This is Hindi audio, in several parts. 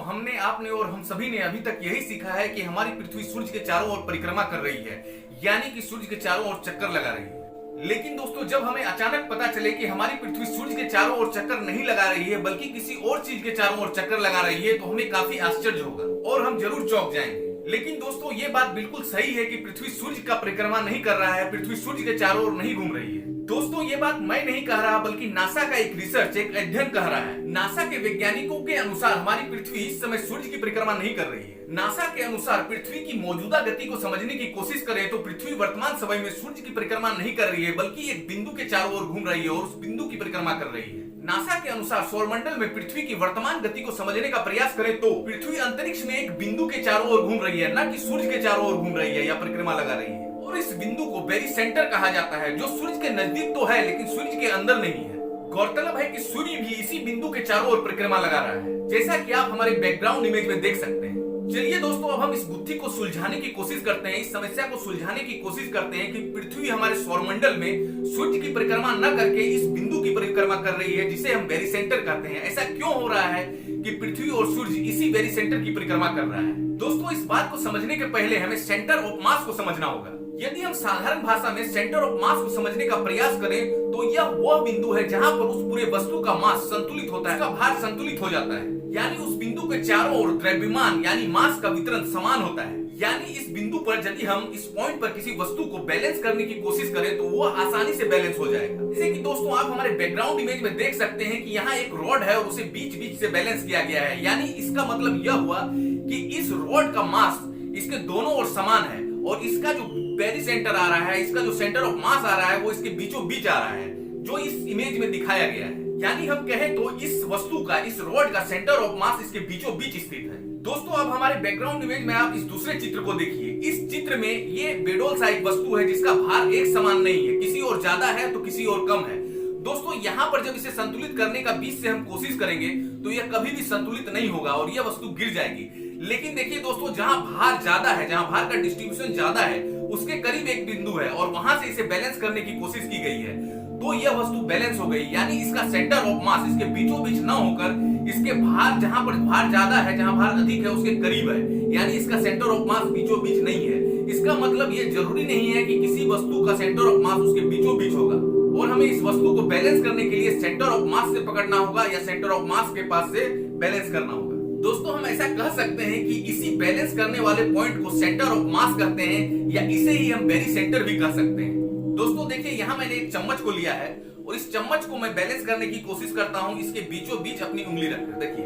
हमने, आपने और हम सभी ने अभी तक यही सीखा है कि हमारी पृथ्वी सूर्य के चारों ओर परिक्रमा कर रही है, यानी कि सूर्य के चारों ओर चक्कर लगा रही है। लेकिन दोस्तों, जब हमें अचानक पता चले कि हमारी पृथ्वी सूर्य के चारों ओर चक्कर नहीं लगा रही है बल्कि किसी और चीज के चारों ओर चक्कर लगा रही है, तो हमें काफी आश्चर्य होगा और हम जरूर चौंक जाएंगे। लेकिन दोस्तों, ये बात बिल्कुल सही है कि पृथ्वी सूर्य का परिक्रमा नहीं कर रहा है, पृथ्वी सूर्य के चारों ओर नहीं घूम रही है। दोस्तों, ये बात मैं नहीं कह रहा बल्कि नासा का एक रिसर्च, एक अध्ययन कह रहा है। नासा के वैज्ञानिकों के अनुसार हमारी पृथ्वी इस समय सूर्य की परिक्रमा नहीं कर रही है। नासा के अनुसार पृथ्वी की मौजूदा गति को समझने की कोशिश करें तो पृथ्वी वर्तमान समय में सूर्य की परिक्रमा नहीं कर रही है बल्कि एक बिंदु के चारों ओर घूम रही है और उस बिंदु की परिक्रमा कर रही है। नासा के अनुसार सौरमंडल में पृथ्वी की वर्तमान गति को समझने का प्रयास करें तो पृथ्वी अंतरिक्ष में एक बिंदु के चारों ओर घूम रही है, न कि सूर्य के चारों ओर घूम रही है या परिक्रमा लगा रही है। और इस बिंदु को बेरी सेंटर कहा जाता है, जो सूर्य के नजदीक तो है लेकिन सूर्य के अंदर नहीं है। गौरतलब है कि सूर्य भी इसी बिंदु के चारों ओर परिक्रमा लगा रहा है, जैसा कि आप हमारे बैकग्राउंड इमेज में देख सकते हैं। चलिए दोस्तों, अब हम इस गुत्थी को सुलझाने की कोशिश करते हैं, इस समस्या को सुलझाने की कोशिश करते हैं कि पृथ्वी हमारे सौरमंडल में सूर्य की परिक्रमा न करके इस बिंदु की परिक्रमा कर रही है, जिसे हम बेरी सेंटर कहते हैं। ऐसा क्यों हो रहा है कि पृथ्वी और सूर्य इसी बेरी सेंटर की परिक्रमा कर रहा है? दोस्तों, इस बात को समझने के पहले हमें सेंटर ऑफ मास को समझना होगा। यदि हम साधारण भाषा में सेंटर ऑफ मास को समझने का प्रयास करें तो यह वह बिंदु है जहां पर उस पूरे वस्तु का मास संतुलित होता है, उसका भार संतुलित हो जाता है। यानी उस बिंदु के चारों ओर द्रव्यमान यानी मास का वितरण समान होता है। यानी इस बिंदु पर यदि हम इस पॉइंट पर किसी वस्तु को बैलेंस करने की कोशिश करें तो वह आसानी से बैलेंस हो जाएगा। जैसे कि दोस्तों, आप हमारे बैकग्राउंड इमेज में देख सकते हैं कि यहाँ एक रॉड है और उसे बीच बीच से बैलेंस किया गया है। यानी इसका मतलब यह हुआ कि इस रॉड का मास इसके दोनों ओर समान है और इसका जो बेरी सेंटर आ रहा है, इसका जो सेंटर ऑफ मास आ रहा है, वो इसके बीचों बीच आ रहा है, जो इस इमेज में दिखाया गया है। यानी हम कहें तो इस वस्तु का, इस रॉड का सेंटर ऑफ मास इसके बीचों बीच स्थित है। दोस्तों, अब हमारे बैकग्राउंड इमेज में आप इस दूसरे चित्र को देखिए। इस चित्र में ये बेडोल सा एक वस्तु है जिसका भार एक समान नहीं है, किसी और ज्यादा है तो किसी और कम है। दोस्तों, यहाँ पर जब इसे संतुलित करने का बीच से हम कोशिश करेंगे तो यह कभी भी संतुलित नहीं होगा और यह वस्तु गिर जाएगी। लेकिन देखिए दोस्तों, जहां भार ज्यादा है, जहां भार का डिस्ट्रीब्यूशन ज्यादा है, उसके करीब एक बिंदु है और वहां से इसे बैलेंस करने की कोशिश की गई है, तो यह वस्तु बैलेंस हो गई। यानी इसका सेंटर ऑफ मास इसके बीचों बीच न होकर इसके भार, जहां पर भार ज्यादा है, जहां भार अधिक है, उसके करीब है। यानी इसका सेंटर ऑफ मास बीचों बीच नहीं है। इसका मतलब ये जरूरी नहीं है कि किसी वस्तु का सेंटर ऑफ मास उसके बीचों बीच होगा और हमें इस वस्तु को बैलेंस करने के लिए सेंटर ऑफ मास से पकड़ना होगा या सेंटर ऑफ मास के पास से बैलेंस करना होगा। दोस्तों, हम ऐसा कह सकते हैं कि इसी बैलेंस करने वाले पॉइंट को सेंटर ऑफ मास कहते हैं या इसे ही हम बेरी सेंटर भी कह सकते हैं। दोस्तों देखिए, यहाँ मैंने एक चम्मच को लिया है और इस चम्मच को मैं बैलेंस करने की कोशिश करता हूँ इसके बीचों बीच अपनी उंगली रखकर। देखिए,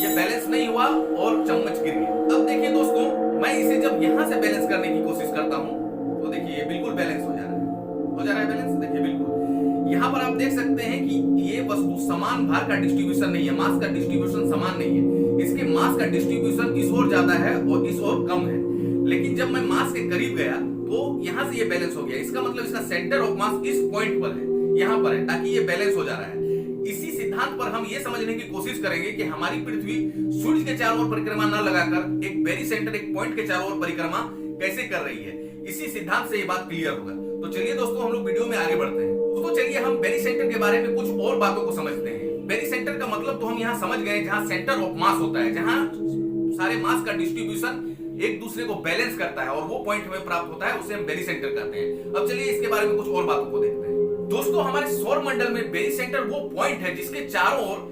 ये बैलेंस नहीं हुआ और चम्मच गिर गया। अब देखिए दोस्तों, मैं इसे जब यहाँ से बैलेंस करने की कोशिश करता हूँ तो देखिए ये बिल्कुल बैलेंस हो जा रहा है, बैलेंस। देखिए बिल्कुल, यहाँ पर आप देख सकते हैं कि ये वस्तु समान भार का डिस्ट्रीब्यूशन नहीं है, मास का डिस्ट्रीब्यूशन समान नहीं है। इसके मास का डिस्ट्रीब्यूशन इस ओर ज्यादा है और इस ओर कम है। लेकिन जब मैं मास के करीब गया तो यहाँ से ये बैलेंस हो गया। इसका मतलब इसका सेंटर ऑफ मास इस पॉइंट पर है, यहाँ पर है, ताकि ये बैलेंस हो जा रहा है। इसी सिद्धांत पर हम ये समझने की कोशिश करेंगे कि हमारी पृथ्वी सूर्य के चारों ओर परिक्रमा न लगाकर एक बेरी सेंटर, एक पॉइंट के चारों ओर परिक्रमा कैसे कर रही है। इसी सिद्धांत से ये बात क्लियर होगा। तो चलिए दोस्तों, हम लोग वीडियो में आगे बढ़ते हैं। दोस्तों चलिए हम बेरी सेंटर के बारे में कुछ और बातों को समझते हैं। बेरी सेंटर का मतलब तो हम यहाँ समझ गए, जहाँ सेंटर ऑफ मास होता है, जहाँ सारे मास का डिस्ट्रीब्यूशन एक दूसरे को बैलेंस करता है और वो पॉइंट हमें प्राप्त होता है, उसे हम बेरी सेंटर कहते हैं। अब चलिए इसके बारे में कुछ और बातों को देखते हैं। दोस्तों, हमारे सौर मंडल में बेरी सेंटर वो पॉइंट है जिसके चारों ओर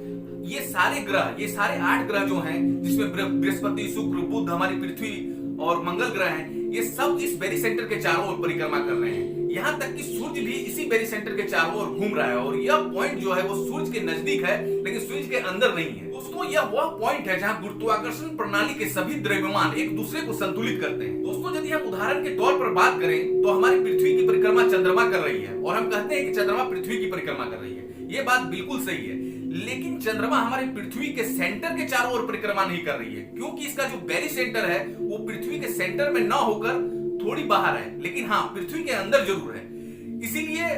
ये सारे ग्रह, ये सारे 8 ग्रह जो हैं, जिसमें बृहस्पति, शुक्र, बुध, हमारी पृथ्वी और मंगल ग्रह हैं, ये सब इस बेरी सेंटर के चारों ओर परिक्रमा कर रहे हैं। यहाँ तक कि सूर्य भी इसी बेरी सेंटर के चारों ओर घूम रहा है और यह पॉइंट जो है वो सूर्य के नजदीक है लेकिन सूर्य के अंदर नहीं है। दोस्तों, यह वह पॉइंट है जहाँ गुरुत्वाकर्षण प्रणाली के सभी द्रव्यमान एक दूसरे को संतुलित करते हैं। दोस्तों, यदि हम उदाहरण के तौर पर बात करें तो हमारी पृथ्वी की परिक्रमा चंद्रमा कर रही है और हम कहते हैं कि चंद्रमा पृथ्वी की परिक्रमा कर रही है। ये बात बिल्कुल सही है, लेकिन चंद्रमा हमारे पृथ्वी के सेंटर के चारों ओर परिक्रमा नहीं कर रही है, क्योंकि इसका जो बेरी सेंटर है वो पृथ्वी के सेंटर में न होकर थोड़ी बाहर है, लेकिन हाँ पृथ्वी के अंदर जरूर है। इसीलिए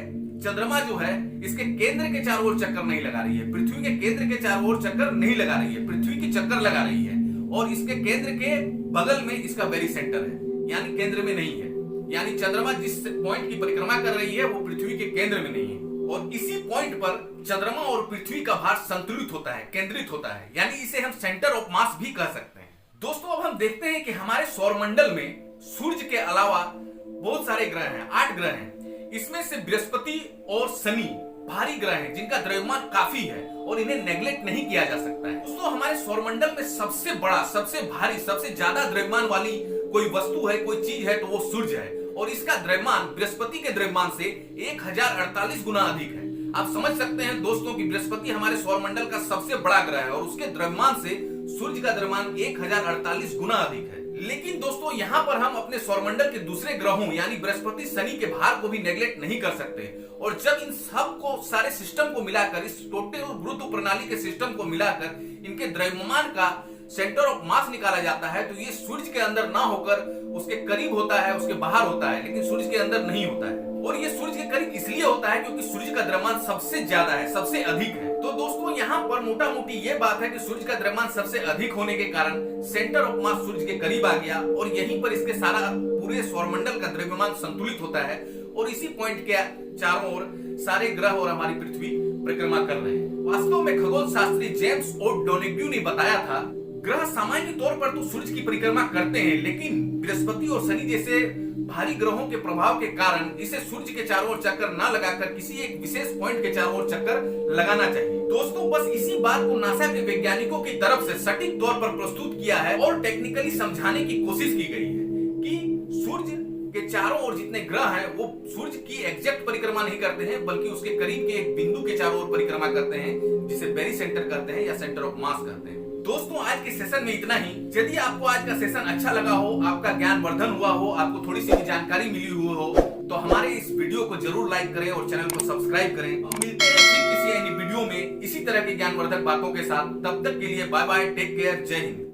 चंद्रमा जो है इसके केंद्र के चारों ओर चक्कर नहीं लगा रही है, पृथ्वी के केंद्र के चारों ओर चक्कर नहीं लगा रही है, पृथ्वी की चक्कर लगा रही है और इसके केंद्र के बगल में इसका बेरी सेंटर है, यानी केंद्र में नहीं है। यानी चंद्रमा जिस पॉइंट की परिक्रमा कर रही है वो पृथ्वी के केंद्र में नहीं है और इसी पॉइंट पर चंद्रमा और पृथ्वी का भार संतुलित होता है, केंद्रित होता है, यानी इसे हम सेंटर ऑफ मास भी कह सकते हैं। दोस्तों अब हम देखते हैं कि हमारे सौरमंडल में सूर्य के अलावा बहुत सारे ग्रह हैं, 8 ग्रह हैं। इसमें से बृहस्पति और शनि भारी ग्रह हैं जिनका द्रव्यमान काफी है और इन्हें नेग्लेक्ट नहीं किया जा सकता है। दोस्तों हमारे सौरमंडल में सबसे बड़ा, सबसे भारी, सबसे ज्यादा द्रव्यमान वाली कोई वस्तु है, कोई चीज है तो वो सूर्य है और इसका द्रव्यमान बृहस्पति के द्रव्यमान से 1048 गुना अधिक है। आप समझ सकते हैं दोस्तों कि बृहस्पति हमारे सौरमंडल का सबसे बड़ा ग्रह है और उसके द्रव्यमान से सूर्य का द्रव्यमान 1048 गुना अधिक है। लेकिन दोस्तों यहाँ पर हम अपने सौरमंडल के दूसरे ग्रहों यानी बृहस्पति, शनि के भार को भी नेग्लेक्ट नहीं कर सकते। और जब इन सब को, सारे सिस्टम को मिलाकर, इस टोटे और गुरुत्व प्रणाली के सिस्टम को मिलाकर इनके द्रव्यमान का सेंटर ऑफ मास निकाला जाता है तो ये सूर्य के अंदर ना होकर उसके करीब होता है, उसके बाहर होता है, लेकिन सूर्य के अंदर नहीं होता है। और ये सूर्य के करीब इसलिए होता है क्योंकि सूर्य का द्रव्यमान सबसे ज्यादा है, सबसे अधिक है। तो दोस्तों यहाँ पर मोटा मोटी ये बात है कि सूर्य का द्रव्यमान सबसे अधिक होने के कारण सेंटर ऑफ मास सूर्य के करीब आ गया और यहीं पर इसके सारा पूरे सौरमंडल का द्रव्यमान संतुलित होता है और इसी पॉइंट के चारों ओर सारे ग्रह और हमारी पृथ्वी परिक्रमा कर रहे हैं। वास्तव में खगोल शास्त्री जेम्स ओ डोनेग्यू ने बताया था, ग्रह सामान्य तौर पर तो सूर्य की परिक्रमा करते हैं, लेकिन बृहस्पति और शनि जैसे भारी ग्रहों के प्रभाव के कारण इसे सूर्य के चारों ओर चक्कर न लगाकर किसी एक विशेष पॉइंट के चारों ओर चक्कर लगाना चाहिए। दोस्तों बस इसी बात को नासा के वैज्ञानिकों की तरफ से सटीक तौर पर प्रस्तुत किया है और टेक्निकली समझाने की कोशिश की गई है कि सूर्य के चारों ओर जितने ग्रह हैं वो सूर्य की एग्जैक्ट परिक्रमा नहीं करते हैं, बल्कि उसके करीब के एक बिंदु के चारों ओर परिक्रमा करते हैं, जिसे पेरी सेंटर कहते हैं या सेंटर ऑफ मास कहते हैं। दोस्तों आज के सेशन में इतना ही। यदि आपको आज का सेशन अच्छा लगा हो, आपका ज्ञान वर्धन हुआ हो, आपको थोड़ी सी भी जानकारी मिली हुई हो, तो हमारे इस वीडियो को जरूर लाइक करें और चैनल को सब्सक्राइब करें। मिलते हैं फिर किसी अन्य वीडियो में इसी तरह की ज्ञानवर्धक बातों के साथ। तब तक के लिए बाय बाय, टेक केयर, जय हिंद।